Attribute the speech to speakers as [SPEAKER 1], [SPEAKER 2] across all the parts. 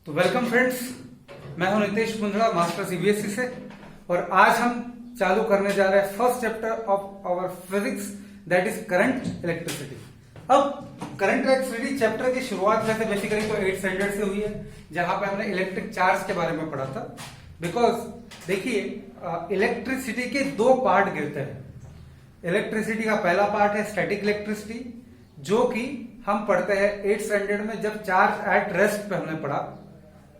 [SPEAKER 1] तो welcome friends, मैं हूं नितेश कुंद्रा, मास्टर सीबीएसई से। और आज हम चालू करने जा रहे हैं first chapter of our physics, that is current electricity. अब करंट इलेक्ट्रिसिटी चैप्टर की शुरुआत वैसे बेसिकली तो 8th स्टैंडर्ड से हुई है, जहां पे हमने इलेक्ट्रिक चार्ज के बारे में पढ़ा था। बिकॉज देखिए, इलेक्ट्रिसिटी के दो पार्ट गिरते हैं। इलेक्ट्रिसिटी का पहला पार्ट है स्टैटिक इलेक्ट्रिसिटी, जो कि हम पढ़ते हैं 8th स्टैंडर्ड में, जब चार्ज एट रेस्ट पे हमने पढ़ा।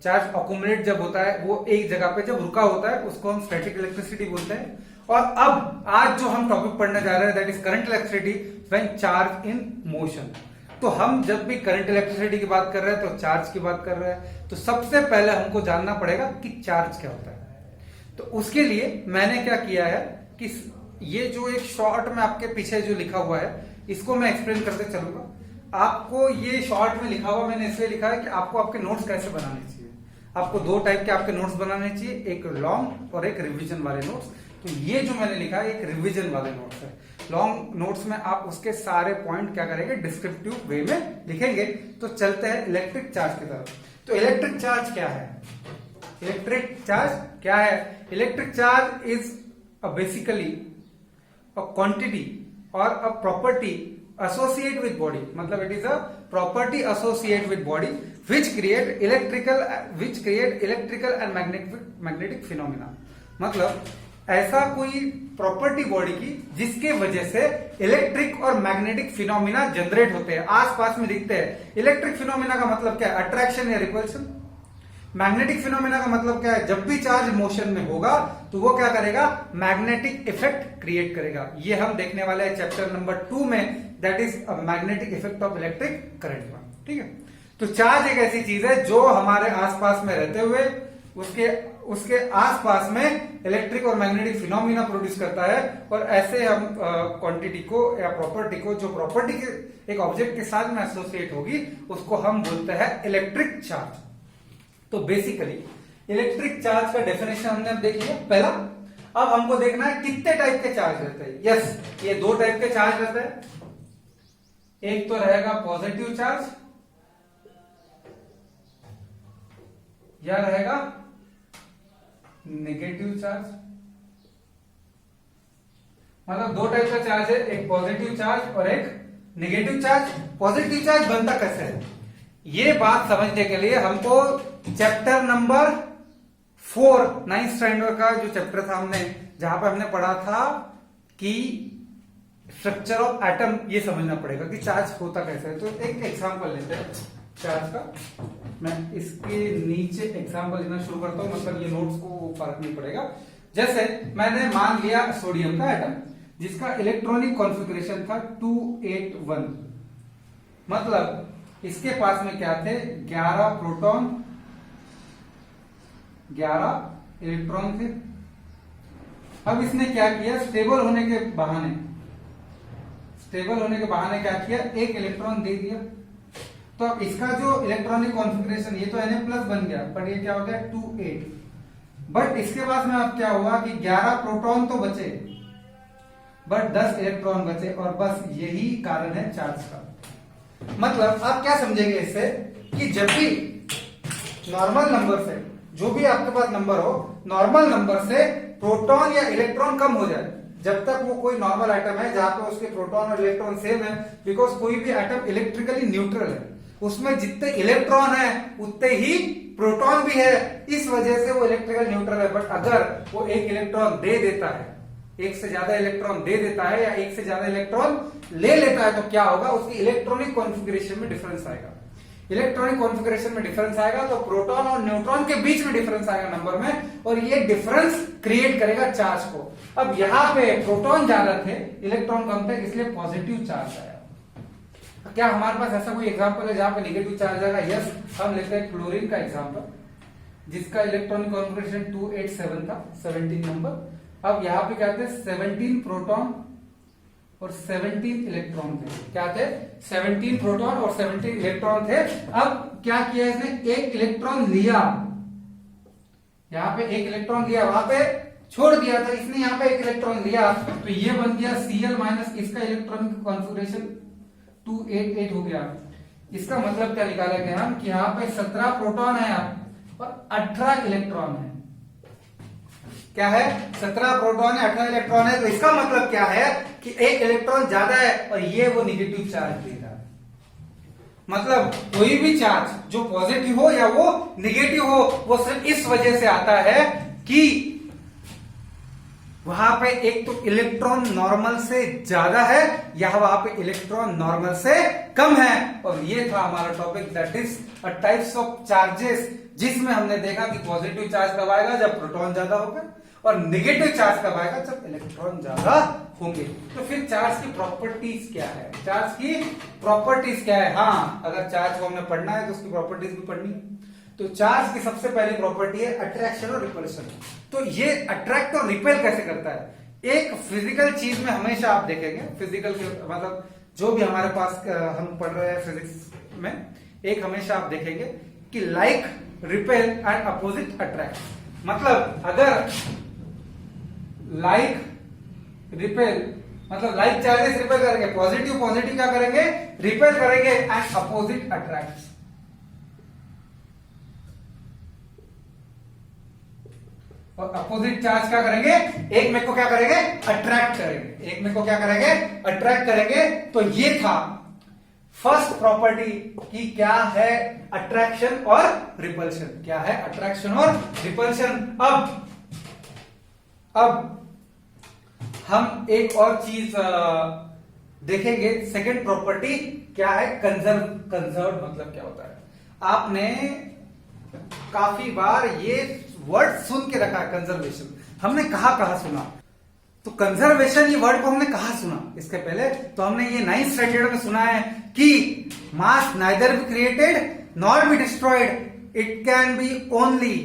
[SPEAKER 1] चार्ज अकोमुलेट जब होता है, वो एक जगह पे जब रुका होता है, उसको हम स्टैटिक इलेक्ट्रिसिटी बोलते हैं। और अब आज जो हम टॉपिक पढ़ने जा रहे हैं, that is current electricity when charge in motion. तो हम जब भी करंट इलेक्ट्रिसिटी की बात कर रहे हैं तो चार्ज की बात कर रहे हैं। तो सबसे पहले हमको जानना पड़ेगा कि चार्ज क्या होता है। तो उसके लिए मैंने क्या किया है कि ये जो एक शॉर्ट में आपके पीछे जो लिखा हुआ है, इसको मैं एक्सप्लेन करते चलूंगा। आपको ये शॉर्ट में लिखा हुआ मैंने इसलिए लिखा है कि आपको आपके नोट्स कैसे बनाने चाहिए। आपको दो टाइप के आपके नोट्स बनाने चाहिए, एक लॉन्ग और एक रिवीजन वाले नोट्स। तो ये जो मैंने लिखा है एक रिवीजन वाले नोट्स है। लॉन्ग नोट्स में आप उसके सारे पॉइंट क्या करेंगे, डिस्क्रिप्टिव वे में लिखेंगे। तो चलते हैं इलेक्ट्रिक चार्ज की तरफ। तो इलेक्ट्रिक चार्ज क्या है? इलेक्ट्रिक चार्ज क्या है? Electric charge is basically a quantity or a property associated with body, मतलब it is a property associated with body which create electrical and magnetic phenomena। मतलब ऐसा कोई प्रॉपर्टी बॉडी की जिसके वजह से इलेक्ट्रिक और मैग्नेटिक फिनोमिना जनरेट होते हैं, आसपास में दिखते हैं। इलेक्ट्रिक फिनोमिना का मतलब क्या है? अट्रैक्शन या रिपल्शन। मैग्नेटिक फिनोमेना का मतलब क्या है? जब भी चार्ज मोशन में होगा तो वो क्या करेगा? मैग्नेटिक इफेक्ट क्रिएट करेगा। ये हम देखने वाले हैं चैप्टर नंबर 2 में, that is a magnetic effect of electric current में। ठीक है, तो चार्ज एक ऐसी चीज है जो हमारे आसपास में रहते हुए उसके आसपास में इलेक्ट्रिक और मैग्नेटिक फिनोमिना प्रोड्यूस करता है। और ऐसे हम क्वांटिटी को या प्रॉपर्टी को, जो प्रॉपर्टी के एक ऑब्जेक्ट के साथ में एसोसिएट होगी, उसको हम बोलते हैं इलेक्ट्रिक चार्ज। तो बेसिकली इलेक्ट्रिक चार्ज का डेफिनेशन हमने अब देख लिया पहला। अब हमको देखना है कितने टाइप के चार्ज रहते हैं। यस, ये दो टाइप के चार्ज रहते हैं। एक तो रहेगा पॉजिटिव चार्ज या रहेगा नेगेटिव चार्ज। मतलब दो टाइप का चार्ज है, एक पॉजिटिव चार्ज और एक नेगेटिव चार्ज। पॉजिटिव चार्ज बनता कैसे है, ये बात समझने के लिए हमको चैप्टर नंबर 4 9th स्टैंडर्ड का जो चैप्टर था हमने, जहां पर हमने पढ़ा था कि स्ट्रक्चर ऑफ एटम, ये समझना पड़ेगा कि चार्ज होता कैसे है। तो एक एग्जांपल लेते हैं चार्ज का। मैं इसके नीचे एग्जांपल लेना शुरू करता हूं, मतलब ये नोट्स को फर्क नहीं पड़ेगा। जैसे मैंने मान लिया सोडियम का एटम, जिसका इलेक्ट्रॉनिक कॉन्फ़िगरेशन था 281। मतलब इसके पास में क्या थे? 11 प्रोटॉन, 11 इलेक्ट्रॉन थे। अब इसने क्या किया? स्टेबल होने के बहाने क्या किया? एक इलेक्ट्रॉन दे दिया। तो अब इसका जो इलेक्ट्रॉनिक कॉन्फ़िगरेशन, ये तो Na+ बन गया, पर ये क्या हो गया? 28। बट इसके पास में अब क्या हुआ कि 11 प्रोटॉन तो बचे, बट 10 इलेक्ट्रॉन बचे। और बस यही कारण है चार्ज का। मतलब आप क्या समझेंगे इससे कि जब भी नॉर्मल नंबर से, जो भी आपके पास नंबर हो, नॉर्मल नंबर से प्रोटॉन या इलेक्ट्रॉन कम हो जाए, जब तक वो कोई नॉर्मल एटम है जहां पे उसके प्रोटॉन और इलेक्ट्रॉन सेम है। बिकॉज कोई भी एटम इलेक्ट्रिकली न्यूट्रल है, उसमें जितने इलेक्ट्रॉन है उतने ही प्रोटॉन भी है, इस वजह से वो इलेक्ट्रिकल न्यूट्रल है। बट अगर वो एक इलेक्ट्रॉन दे देता है, एक से ज्यादा इलेक्ट्रॉन दे देता है, या एक से ज्यादा इलेक्ट्रॉन ले लेता है, तो क्या होगा? उसकी इलेक्ट्रॉनिक कॉन्फ़िगरेशन में डिफरेंस आएगा। इलेक्ट्रॉनिक कॉन्फ़िगरेशन में डिफरेंस आएगा तो प्रोटॉन और न्यूट्रॉन के बीच में डिफरेंस आएगा नंबर में, और ये डिफरेंस क्रिएट करेगा चार्ज को। अब यहां पे प्रोटॉन ज्यादा थे, इलेक्ट्रॉन कम थे, इसलिए पॉजिटिव चार्ज आया। क्या हमारे पास ऐसा कोई एग्जांपल है जहां पे नेगेटिव चार्ज आएगा? यस, हम लेते हैं क्लोरीन का एग्जांपल, जिसका इलेक्ट्रॉनिक कॉन्फ़िगरेशन 287 था, 17 नंबर। अब यहां पे क्या थे? 17 प्रोटॉन और 17 इलेक्ट्रॉन थे। क्या थे? 17 प्रोटॉन और 17 इलेक्ट्रॉन थे। अब क्या किया इसने? एक इलेक्ट्रॉन लिया, यहां पे एक इलेक्ट्रॉन लिया, वहां पे छोड़ दिया था इसने, यहां पे एक इलेक्ट्रॉन लिया, तो ये बन गया Cl- इसका इलेक्ट्रॉनिक कॉन्फ़िगरेशन 288 हो गया। इसका मतलब क्या निकाला गया हम कि यहाँ पे 17 प्रोटॉन है और 18 इलेक्ट्रॉन है। क्या है? 17 प्रोटॉन है, 18 इलेक्ट्रॉन है। तो इसका मतलब क्या है कि एक इलेक्ट्रॉन ज्यादा है और ये वो निगेटिव चार्ज दे रहा है। मतलब कोई भी चार्ज जो पॉजिटिव हो या वो निगेटिव हो, वो सिर्फ इस वजह से आता है कि वहां पे एक तो इलेक्ट्रॉन नॉर्मल से ज्यादा है या वहां पे इलेक्ट्रॉन नॉर्मल से कम है। और ये था हमारा topic, that is a types of charges, जिसमें हमने देखा कि पॉजिटिव चार्ज कब आएगा, जब प्रोटॉन ज्यादा होगा, और नेगेटिव चार्ज कब आएगा, जब इलेक्ट्रॉन ज्यादा होंगे। तो फिर चार्ज की प्रॉपर्टीज क्या है? चार्ज की प्रॉपर्टीज क्या है? हाँ, अगर चार्ज को हमने पढ़ना है तो उसकी प्रॉपर्टीज भी पढ़नी है। तो चार्ज की सबसे पहली प्रॉपर्टी है अट्रैक्शन और रिपल्शन। तो ये अट्रैक्ट और रिपेल कैसे करता है? एक फिजिकल चीज में हमेशा आप देखेंगे, फिजिकल मतलब जो भी हमारे पास हम पढ़ रहे हैं फिजिक्स में, एक हमेशा आप देखेंगे कि like repel and opposite attract. मतलब अगर लाइक रिपेल, मतलब लाइक चार्जेस रिपेल करेंगे, पॉजिटिव पॉजिटिव क्या करेंगे? रिपेल करेंगे, एंड अपोजिट अट्रैक्ट। और अपोजिट चार्ज क्या करेंगे? एक में को क्या करेंगे? अट्रैक्ट करेंगे। एक में को क्या करेंगे? अट्रैक्ट करेंगे। तो ये था फर्स्ट प्रॉपर्टी कि क्या है अट्रैक्शन और रिपल्शन। क्या है अट्रैक्शन और रिपल्शन। अब हम एक और चीज देखेंगे, सेकंड प्रॉपर्टी क्या है? कंजर्व मतलब क्या होता है? आपने काफी बार ये वर्ड सुन के रखा है, कंजर्वेशन। हमने कहा सुना? तो कंजर्वेशन ये वर्ड को हमने कहा सुना इसके पहले? तो हमने ये 9th स्टैंडर्ड में सुना है कि mass neither be created nor be destroyed, it can B only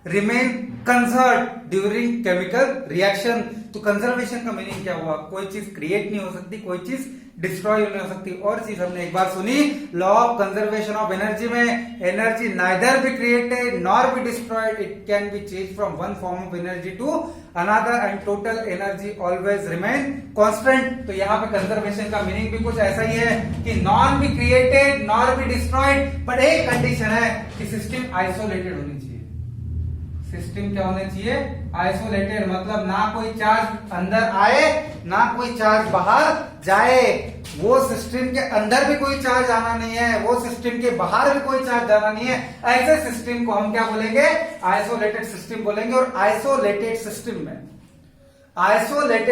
[SPEAKER 1] remain conserve during chemical reaction. तो कंजर्वेशन का मीनिंग क्या हुआ? कोई चीज क्रिएट नहीं हो सकती, कोई चीज डिस्ट्रॉय नहीं हो सकती। और चीज हमने एक बार सुनी, law of conservation of energy में, energy neither be created nor be destroyed, it can be change from one form of energy to another and total energy always remain constant. तो यहाँ पे कंजर्वेशन का मीनिंग भी कुछ ऐसा ही है कि not be created nor be destroyed, but एक कंडीशन है कि सिस्टम आइसोलेटेड होनी चाहिए। सिस्टम क्या होना चाहिए? आइसोलेटेड। मतलब ना कोई चार्ज अंदर आए ना कोई चार्ज बाहर जाए। वो सिस्टम के अंदर भी कोई चार्ज आना नहीं है, वो सिस्टम के बाहर भी कोई चार्ज जाना नहीं है। ऐसे सिस्टम को हम क्या बोलेंगे? आइसोलेटेड सिस्टम बोलेंगे। और आइसोलेटेड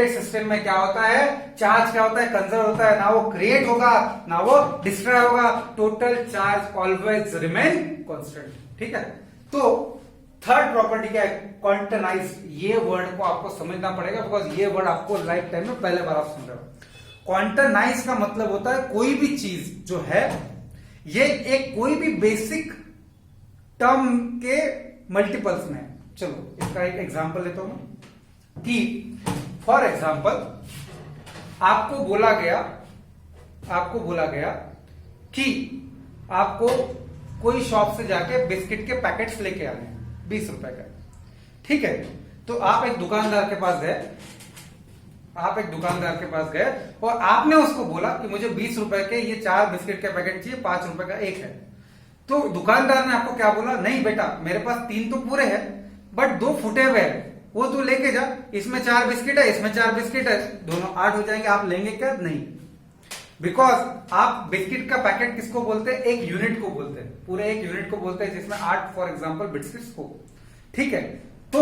[SPEAKER 1] सिस्टम में क्या होता है? चार्ज क्या होता है? कंजर्व होता है। ना वो क्रिएट होगा ना वो डिस्ट्रॉय होगा। Total charge always remain constant. ठीक है। तो थर्ड प्रॉपर्टी क्या है? क्वांटनाइज। ये वर्ड को आपको समझना पड़ेगा, बिकॉज ये वर्ड आपको लाइफ टाइम में पहले बार आप सुन रहे हो। क्वांटनाइज का मतलब होता है कोई भी चीज जो है, ये एक कोई भी बेसिक टर्म के मल्टीपल्स में। चलो इसका एक एग्जांपल लेता हूं कि फॉर एग्जांपल आपको बोला गया कि आपको कोई शॉप से जाके बिस्किट के पैकेट्स लेके आने हैं 20 रुपए का। ठीक है। तो आप एक दुकानदार के पास गए और आपने उसको बोला कि मुझे 20 रुपए के ये 4 बिस्किट के पैकेट चाहिए, 5 रुपए का एक है। तो दुकानदार ने आपको क्या बोला? नहीं बेटा, मेरे पास 3 तो पूरे हैं बट 2 फूटे हुए हैं, वो तू लेके जा। इसमें 4 बिस्किट है, इसमें 4 बिस्किट है, दोनों 8 हो जाएंगे। आप लेंगे क्या? नहीं। बिकॉज आप बिस्किट का पैकेट किसको बोलते हैं? एक यूनिट को बोलते हैं, पूरे एक यूनिट को बोलते हैं जिसमें 8 फॉर एग्जांपल बिस्किट्स को। ठीक है। तो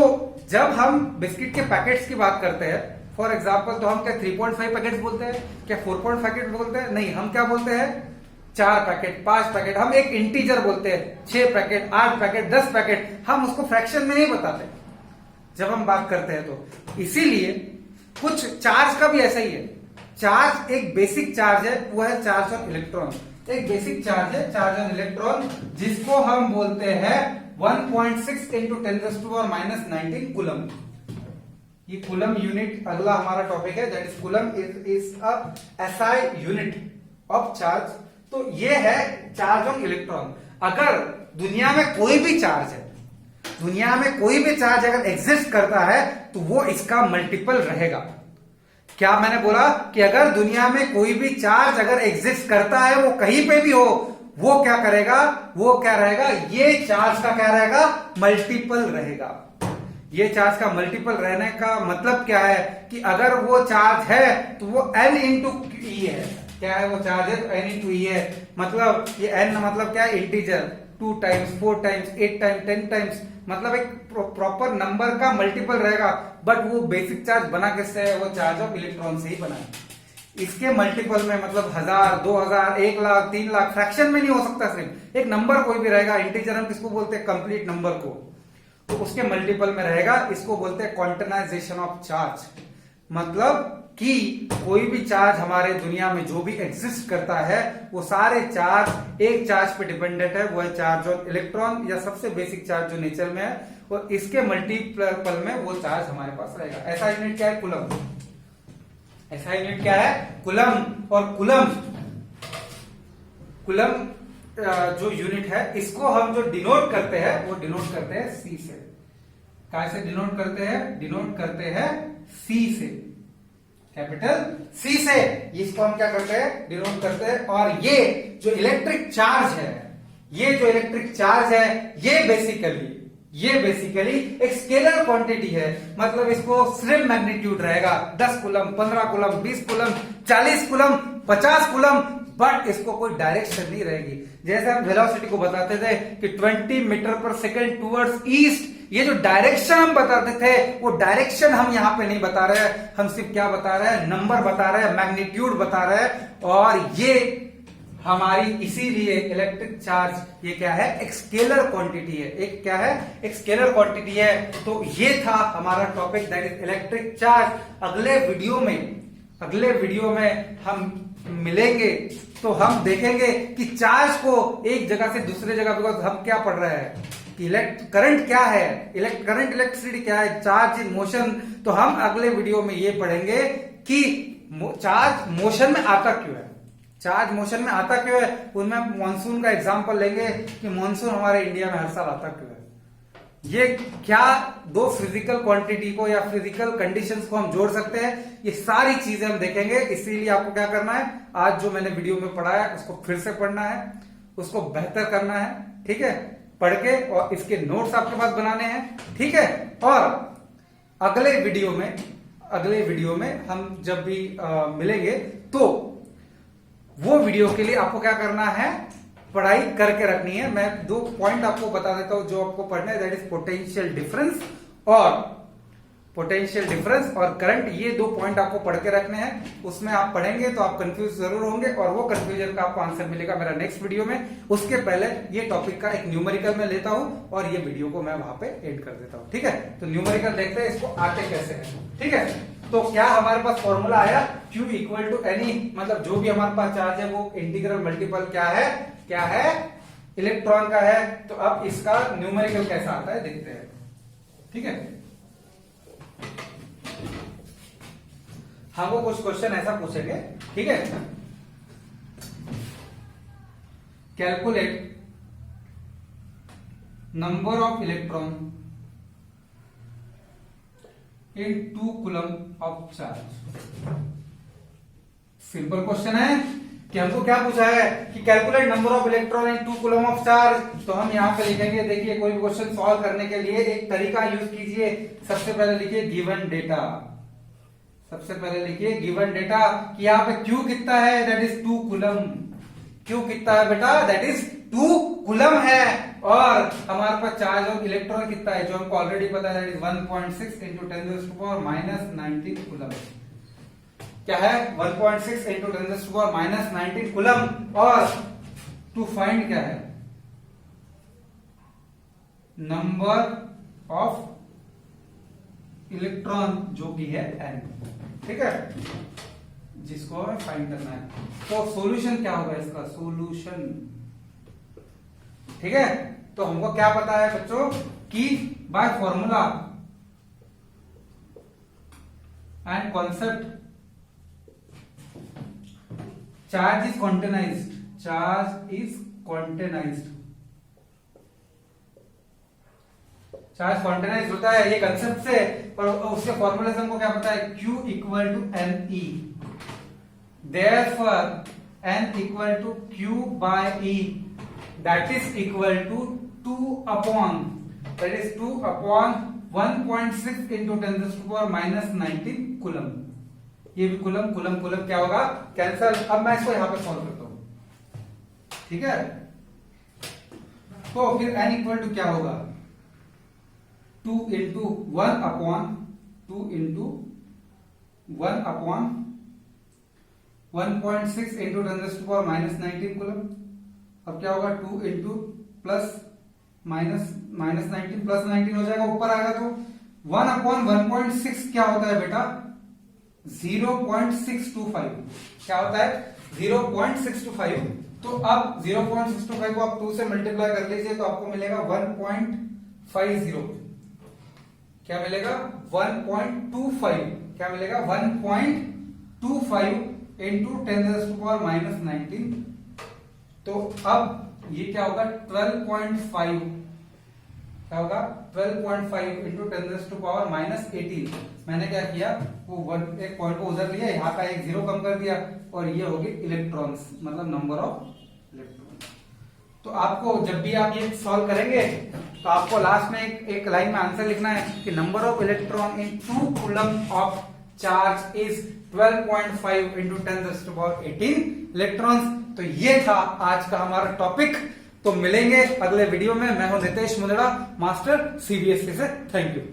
[SPEAKER 1] जब हम बिस्किट के पैकेट्स की बात करते हैं फॉर एग्जांपल, तो हम क्या 3.5 पैकेट्स बोलते हैं? क्या 4.5 पैकेट बोलते हैं? नहीं, हम क्या बोलते हैं? 4 पैकेट, 5 पैकेट। हम एक इंटीजर बोलते हैं, 6 पैकेट, 8 पैकेट, 10 पैकेट। हम उसको फ्रैक्शन में नहीं बताते जब हम बात करते हैं। तो इसीलिए कुछ चार्ज का भी ऐसा ही है। चार्ज एक बेसिक चार्ज है, वो है चार्ज ऑन इलेक्ट्रॉन। एक बेसिक चार्ज है चार्ज ऑन इलेक्ट्रॉन, जिसको हम बोलते हैं 1.6 इंटू 10⁻⁻19 कूलम। ये कूलम यूनिट अगला हमारा टॉपिक है, that is coulomb is a SI unit of charge. तो ये है चार्ज ऑन इलेक्ट्रॉन। अगर दुनिया में कोई भी चार्ज है, दुनिया में कोई भी चार्ज अगर एग्जिस्ट करता है तो वो इसका मल्टीपल रहेगा। क्या मैंने बोला? कि अगर दुनिया में कोई भी चार्ज अगर एग्जिस्ट करता है, वो कहीं पे भी हो, वो क्या करेगा, वो क्या रहेगा, ये चार्ज का क्या रहेगा, मल्टीपल रहेगा। ये चार्ज का मल्टीपल रहने का मतलब क्या है कि अगर वो चार्ज है तो वो n इंटू ई है। क्या है, वो चार्ज है तो n इंटू ई है। मतलब ये n मतलब क्या है, integer, 2 times 4 times 8 times 10 times, मतलब एक प्रॉपर नंबर का मल्टीपल रहेगा। बट वो बेसिक चार्ज बना किससे है, वो चार्ज ऑफ इलेक्ट्रॉन से ही बना है। इसके मल्टीपल में मतलब 1000, 2000, 1 लाख, 3 लाख, फ्रैक्शन में नहीं हो सकता, सिर्फ एक नंबर कोई भी रहेगा। इंटीजर हम किसको बोलते हैं, कंप्लीट नंबर को, तो उसके मल्टीपल में रहेगा। इसको बोलते हैं क्वांटाइजेशन ऑफ चार्ज। मतलब कि कोई भी चार्ज हमारे दुनिया में जो भी एग्जिस्ट करता है वो सारे चार्ज एक चार्ज पे डिपेंडेंट है, वो है चार्ज ऑन इलेक्ट्रॉन, या सबसे बेसिक चार्ज जो नेचर में है, और इसके मल्टीपल में वो चार्ज हमारे पास रहेगा। ऐसा यूनिट क्या है, कूलम। ऐसा यूनिट क्या है, कूलम। और कूलम जो यूनिट है, इसको हम जो डिनोट करते हैं वो डिनोट करते हैं सी से। कैसे डिनोट करते हैं, डिनोट करते हैं सी से, कैपिटल सी से। इसको हम क्या करते हैं, डिनोट करते हैं। और ये जो इलेक्ट्रिक चार्ज है, ये जो इलेक्ट्रिक चार्ज है, ये बेसिकली एक स्केलर क्वांटिटी है। मतलब इसको सिर्फ मैग्नीट्यूड रहेगा, 10 coulomb, 15 coulomb, 20 coulomb, 40 coulomb, 50 coulomb, but इसको कोई डायरेक्शन नहीं रहेगी। जैसे हम वेलोसिटी को बताते थे कि 20 मीटर पर सेकेंड टूवर्ड्स ईस्ट, ये जो डायरेक्शन हम बताते थे वो डायरेक्शन हम यहां पे नहीं बता रहे हैं। हम सिर्फ क्या बता रहे हैं, नंबर बता रहे हैं, मैग्नीट्यूड बता रहे हैं। और ये हमारी इसीलिए इलेक्ट्रिक चार्ज ये क्या है, एक स्केलर क्वांटिटी है। एक क्या है, एक स्केलर क्वांटिटी है। तो ये था हमारा topic, that is electric charge. अगले वीडियो में हम मिलेंगे तो हम देखेंगे कि चार्ज को एक जगह से दूसरे जगह, बिकॉज हम क्या पढ़ रहे हैं कि करंट क्या है, करंट इलेक्ट्रिसिटी क्या है, चार्ज इन मोशन। तो हम अगले वीडियो में ये पढ़ेंगे कि चार्ज मोशन में आता क्यों है, चार्ज मोशन में आता क्यों है। उनमें मॉनसून का एग्जांपल लेंगे कि मॉनसून हमारे इंडिया में हर साल आता क्यों है। ये क्या दो फिजिकल क्वांटिटी को या फिजिकल कंडीशंस को हम जोड़ सकते हैं, ये सारी चीजें हम देखेंगे। इसीलिए आपको क्या करना है, आज जो मैंने वीडियो में पढ़ाया उसको फिर से पढ़ना है, उसको बेहतर करना है, ठीक है, पढ़ के, और इसके नोट्स आपके पास बनाने हैं, ठीक है। और अगले वीडियो में हम जब भी मिलेंगे तो वो वीडियो के लिए आपको क्या करना है, पढ़ाई करके रखनी है। मैं 2 पॉइंट आपको बता देता हूं जो आपको पढ़ना है, दैट इज पोटेंशियल डिफरेंस और करंट। ये 2 पॉइंट आपको पढ़ के रखने हैं। उसमें आप पढ़ेंगे तो आप कंफ्यूज जरूर होंगे, और वो कंफ्यूजन का आपको आंसर मिलेगा मेरा नेक्स्ट वीडियो में। उसके पहले ये टॉपिक का एक न्यूमेरिकल में लेता हूं और ये वीडियो को मैं वहां पे एड कर देता हूं, ठीक है। तो न्यूमेरिकल देखते हैं इसको आते कैसे है, ठीक है। तो क्या हमारे पास फॉर्मूला आया, Q इक्वल टू एनी, मतलब जो भी हमारे पास चार्ज है वो इंटीग्रल मल्टीपल क्या है, इलेक्ट्रॉन का है। तो अब इसका न्यूमेरिकल कैसा आता है देखते हैं, ठीक है। हमको कुछ क्वेश्चन ऐसा पूछेंगे, ठीक है। Calculate number of electron in 2 coulomb of charge. Simple question है कि हमको क्या पूछा है कि calculate number of electron in 2 coulomb of charge. तो हम यहां पे लिखेंगे, देखिए कोई भी क्वेश्चन सॉल्व करने के लिए एक तरीका यूज कीजिए। सबसे पहले लिखिए गिवन डेटा, सबसे पहले लिखिए गिवन डेटा कि यहाँ पे Q कितना है, दैट इज 2 कूलम। Q कितना है बेटा, दैट इज 2 कूलम है। और हमारे पास चार्ज ऑफ इलेक्ट्रॉन कितना है, जो हमको ऑलरेडी पता है, दैट इज 1.6 इंटू 10⁻⁻⁹ कूलम। क्या है, 1.6 इंटू 10⁻⁻⁹ कूलम। और टू फाइंड क्या है, नंबर ऑफ इलेक्ट्रॉन जो कि है n, ठीक है, जिसको हमें फाइंड करना है। तो सॉल्यूशन क्या होगा इसका, सॉल्यूशन, ठीक है। तो हमको क्या पता है बच्चों कि by formula and concept charge is quantized, charge is quantized, charge quantized होता है, ये कंसेप्ट से। और उसके फॉर्मूले से हमको क्या पता है, Q equal to M E. Therefore n equal to Q by E, that is equal to 2 upon 1.6 into 10⁻⁻19 coulomb. ये भी कूलम कूलम कूलम क्या होगा, कैंसल। अब मैं इसको यहां पे सॉल्व करता हूं, ठीक है। तो फिर n इक्वल टू क्या होगा, 2 इंटू 1 अपॉन 1.6 इंटू 10⁻⁻19 कूलम। अब क्या होगा, 2 इंटू प्लस माइनस 19 प्लस 19 हो जाएगा, ऊपर आएगा तो 1 अपॉन 1.6 क्या होता है बेटा, 0.625। क्या होता है, 0.625। तो अब 0.625 को आप 2 से मल्टीप्लाई कर लीजिए तो आपको मिलेगा 1.50। क्या मिलेगा, 1.25। क्या मिलेगा, 1.25 इंटू 10⁻⁻19। तो अब ये क्या होगा, 12.5। क्या होगा, 12.5 इंटू 10⁻⁻18। मैंने क्या किया, वो एक पॉइंट को उधर लिया, यहाँ का एक जीरो कम कर दिया, और ये होगी इलेक्ट्रॉन्स, मतलब नंबर ऑफ इलेक्ट्रॉन। तो आपको जब भी आप ये सॉल्व करेंगे तो आपको लास्ट में एक लाइन में आंसर लिखना है कि number of electron in 2 coulomb of charge is 12.5 into 10⁻18 electrons. तो ये था आज का हमारा टॉपिक। तो मिलेंगे अगले वीडियो में। मैं हूं नितेश मुंदड़ा, मास्टर CBSE से। Thank you.